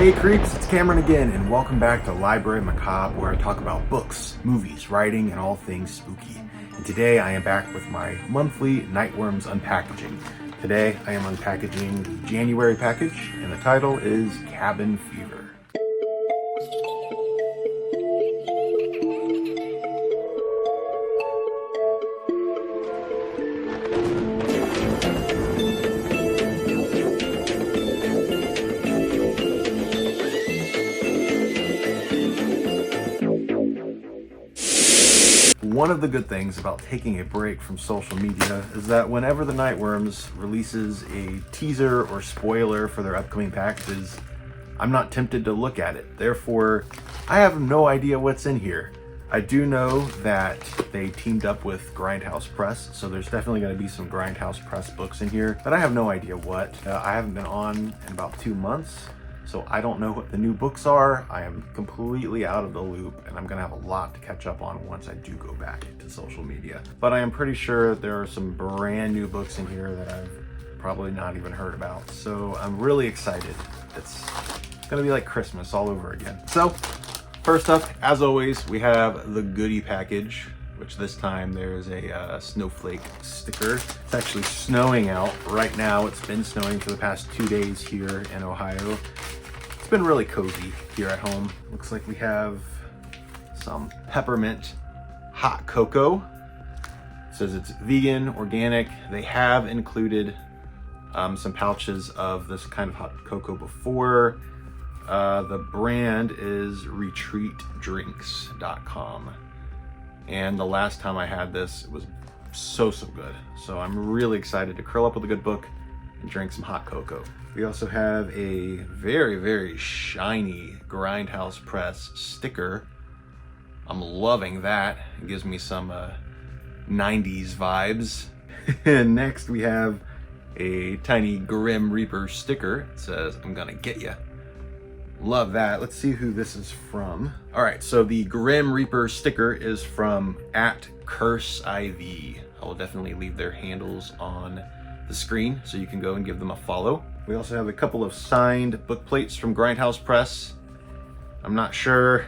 Hey creeps, it's Cameron again, and welcome back to Library Macabre, where I talk about books, movies, writing, and all things spooky. And today I am back with my monthly Nightworms unpackaging. Today I am unpackaging the January package, and the title is Cabin Fever. One of the good things about taking a break from social media is that whenever the Nightworms releases a teaser or spoiler for their upcoming packages, I'm not tempted to look at it. Therefore, I have no idea what's in here. I do know that they teamed up with Grindhouse Press, so there's definitely going to be some Grindhouse Press books in here, but I have no idea what. I haven't been on in about 2 months. So I don't know what the new books are. I am completely out of the loop, and I'm gonna have a lot to catch up on once I do go back to social media. But I am pretty sure there are some brand new books in here that I've probably not even heard about. So I'm really excited. It's gonna be like Christmas all over again. So first up, as always, we have the Goody Package, which this time there's a snowflake sticker. It's actually snowing out right now. It's been snowing for the past 2 days here in Ohio. It's been really cozy here at home. Looks like we have some peppermint hot cocoa. It says it's vegan, organic. They have included some pouches of this kind of hot cocoa before. The brand is retreatdrinks.com. And the last time I had this, it was so good. So I'm really excited to curl up with a good book and drink some hot cocoa. We also have a very shiny Grindhouse Press sticker. I'm loving that. It gives me some 90s vibes. And next we have a tiny Grim Reaper sticker. It says, "I'm gonna get ya." Love that. Let's see who this is from. All right, so the Grim Reaper sticker is from @CurseIV. I will definitely leave their handles on the screen so you can go and give them a follow. We also have a couple of signed book plates from Grindhouse Press. I'm not sure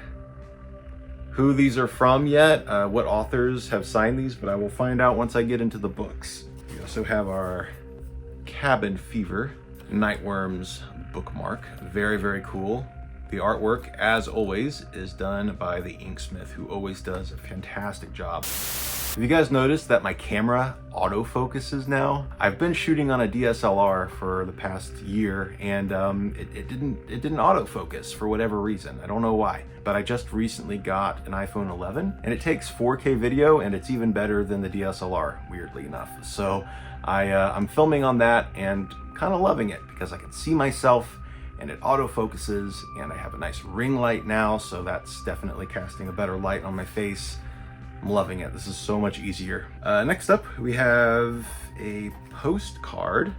who these are from yet, what authors have signed these, but I will find out once I get into the books. We also have our Cabin Fever Nightworms bookmark. Very cool. The artwork, as always, is done by the inksmith, who always does a fantastic job. Have you guys noticed that my camera autofocuses now? I've been shooting on a DSLR for the past year, and it didn't autofocus for whatever reason. I don't know why, but I just recently got an iPhone 11, and it takes 4K video, and it's even better than the DSLR, weirdly enough. So I'm filming on that and kind of loving it because I can see myself and it autofocuses, and I have a nice ring light now, so that's definitely casting a better light on my face. I'm loving it. This is so much easier. Next up, we have a postcard.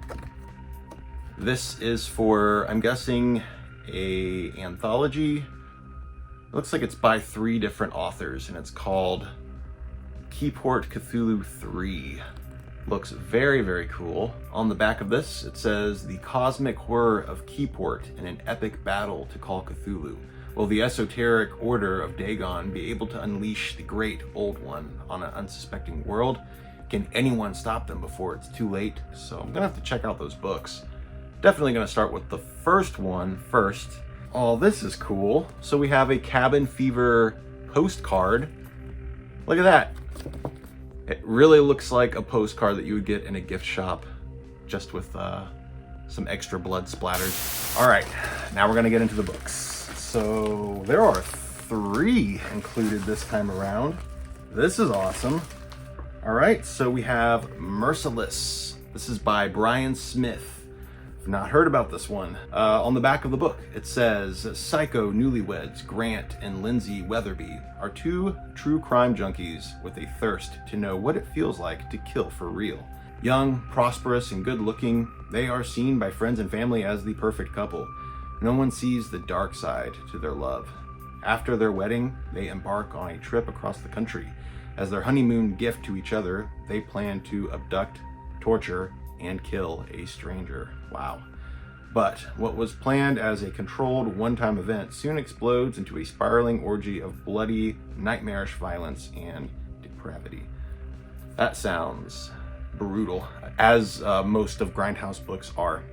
This is for, I'm guessing, a anthology. It looks like it's by 3 different authors, and it's called Keyport Cthulhu 3. Looks very cool. On the back of this, it says, "The cosmic horror of Keyport in an epic battle to call Cthulhu. Will the esoteric order of Dagon be able to unleash the great old one on an unsuspecting world? Can anyone stop them before it's too late?" So I'm gonna have to check out those books. Definitely gonna start with the first one first. Oh, this is cool. So we have a Cabin Fever postcard. Look at that. It really looks like a postcard that you would get in a gift shop, just with some extra blood splatters. All right, now we're gonna get into the books. So there are 3 included this time around. This is awesome. All right, so we have Merciless. This is by Brian Smith. I've not heard about this one. On the back of the book, it says, "Psycho newlyweds Grant and Lindsay Weatherby are 2 true crime junkies with a thirst to know what it feels like to kill for real. Young, prosperous, and good looking, they are seen by friends and family as the perfect couple. No one sees the dark side to their love. After their wedding, they embark on a trip across the country. As their honeymoon gift to each other, they plan to abduct, torture, and kill a stranger." Wow. But what was planned as a controlled one-time event soon explodes into a spiraling orgy of bloody, nightmarish violence and depravity. That sounds brutal, as most of Grindhouse books are.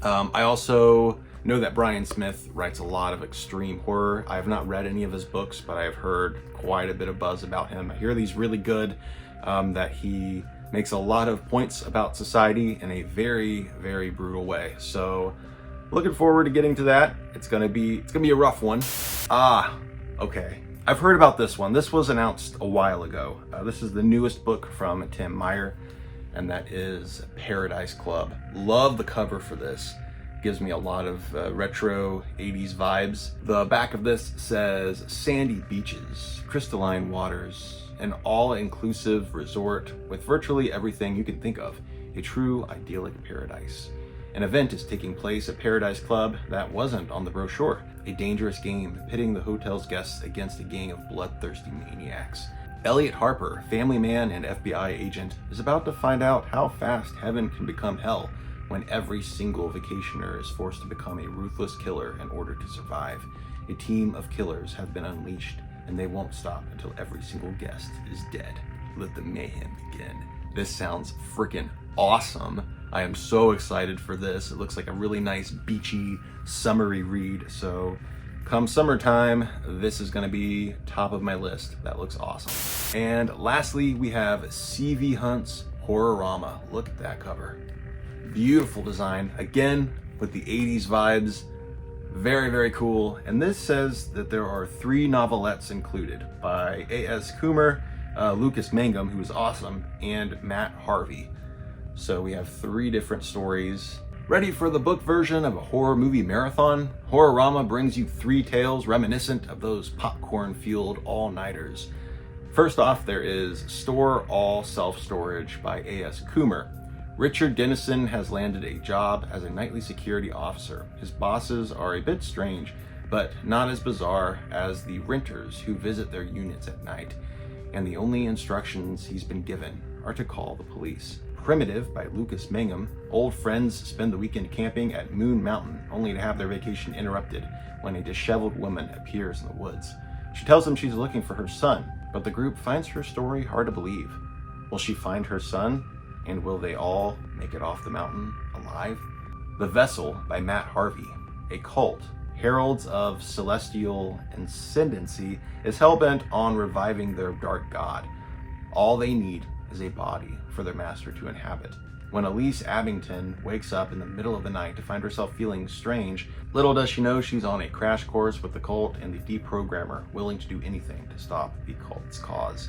I also know that Brian Smith writes a lot of extreme horror. I have not read any of his books, but I have heard quite a bit of buzz about him. I hear he's really good, that he makes a lot of points about society in a very, very brutal way. So looking forward to getting to that. It's gonna be a rough one. Okay. I've heard about this one. This was announced a while ago. This is the newest book from Tim Meyer, and that is Paradise Club. Love the cover for this. Gives me a lot of retro 80s vibes. The back of this says, sandy beaches, crystalline waters, an all-inclusive resort with virtually everything you can think of. A true idyllic paradise. An event is taking place at Paradise Club that wasn't on the brochure. A dangerous game pitting the hotel's guests against a gang of bloodthirsty maniacs. Elliot Harper, family man and FBI agent, is about to find out how fast heaven can become hell when every single vacationer is forced to become a ruthless killer in order to survive. A team of killers have been unleashed, and they won't stop until every single guest is dead. Let the mayhem begin. This sounds freaking awesome. I am so excited for this. It looks like a really nice beachy, summery read. So come summertime, this is gonna be top of my list. That looks awesome. And lastly, we have CV Hunt's Horrorama. Look at that cover. Beautiful design. Again, with the 80s vibes. Very, very cool. And this says that there are 3 novelettes included by A.S. Coomer, Lucas Mangum, who is awesome, and Matt Harvey. So we have 3 different stories. Ready for the book version of a horror movie marathon? Horrorama brings you 3 tales reminiscent of those popcorn-fueled all-nighters. First off, there is Store All Self-Storage by A.S. Coomer. Richard Dennison has landed a job as a nightly security officer. His bosses are a bit strange, but not as bizarre as the renters who visit their units at night. And the only instructions he's been given are to call the police. Primitive by Lucas Mangum. Old friends spend the weekend camping at Moon Mountain, only to have their vacation interrupted when a disheveled woman appears in the woods. She tells them she's looking for her son, but the group finds her story hard to believe. Will she find her son? And will they all make it off the mountain alive? The Vessel by Matt Harvey. A cult, heralds of celestial ascendancy, is hell-bent on reviving their dark god. All they need is a body for their master to inhabit. When Elise Abington wakes up in the middle of the night to find herself feeling strange, little does she know she's on a crash course with the cult and the deprogrammer, willing to do anything to stop the cult's cause.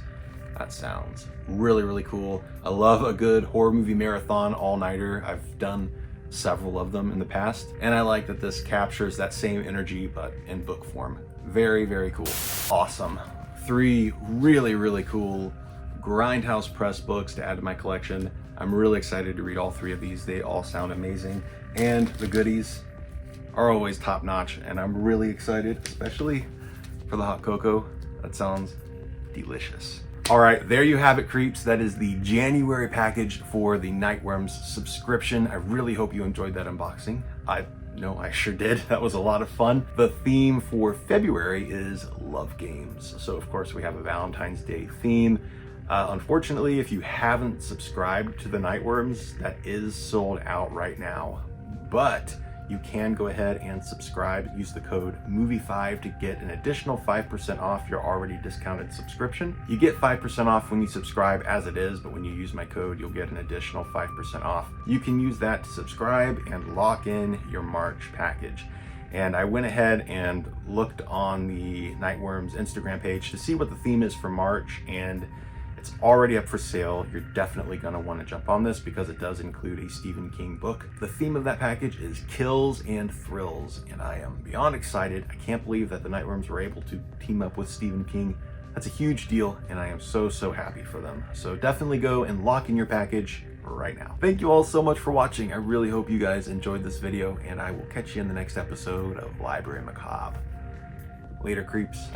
That sounds really, really cool. I love a good horror movie marathon all-nighter. I've done several of them in the past, and I like that this captures that same energy, but in book form. Very, very cool. Awesome. 3 really, really cool Grindhouse Press books to add to my collection. I'm really excited to read all 3 of these. They all sound amazing, and the goodies are always top-notch, and I'm really excited, especially for the hot cocoa. That sounds delicious. All right, there you have it, creeps. That is the January package for the Nightworms subscription. I really hope you enjoyed that unboxing. I know I sure did. That was a lot of fun. The theme for February is love games. So of course we have a Valentine's Day theme. Unfortunately, if you haven't subscribed to the Nightworms, that is sold out right now. But you can go ahead and subscribe. Use the code MOVIE5 to get an additional 5% off your already discounted subscription. You get 5% off when you subscribe as it is, but when you use my code, you'll get an additional 5% off. You can use that to subscribe and lock in your March package. And I went ahead and looked on the Nightworms Instagram page to see what the theme is for March, and it's already up for sale. You're definitely gonna wanna jump on this because it does include a Stephen King book. The theme of that package is kills and thrills, and I am beyond excited. I can't believe that the Nightworms were able to team up with Stephen King. That's a huge deal, and I am so, so happy for them. So definitely go and lock in your package right now. Thank you all so much for watching. I really hope you guys enjoyed this video, and I will catch you in the next episode of Library Macabre. Later, creeps.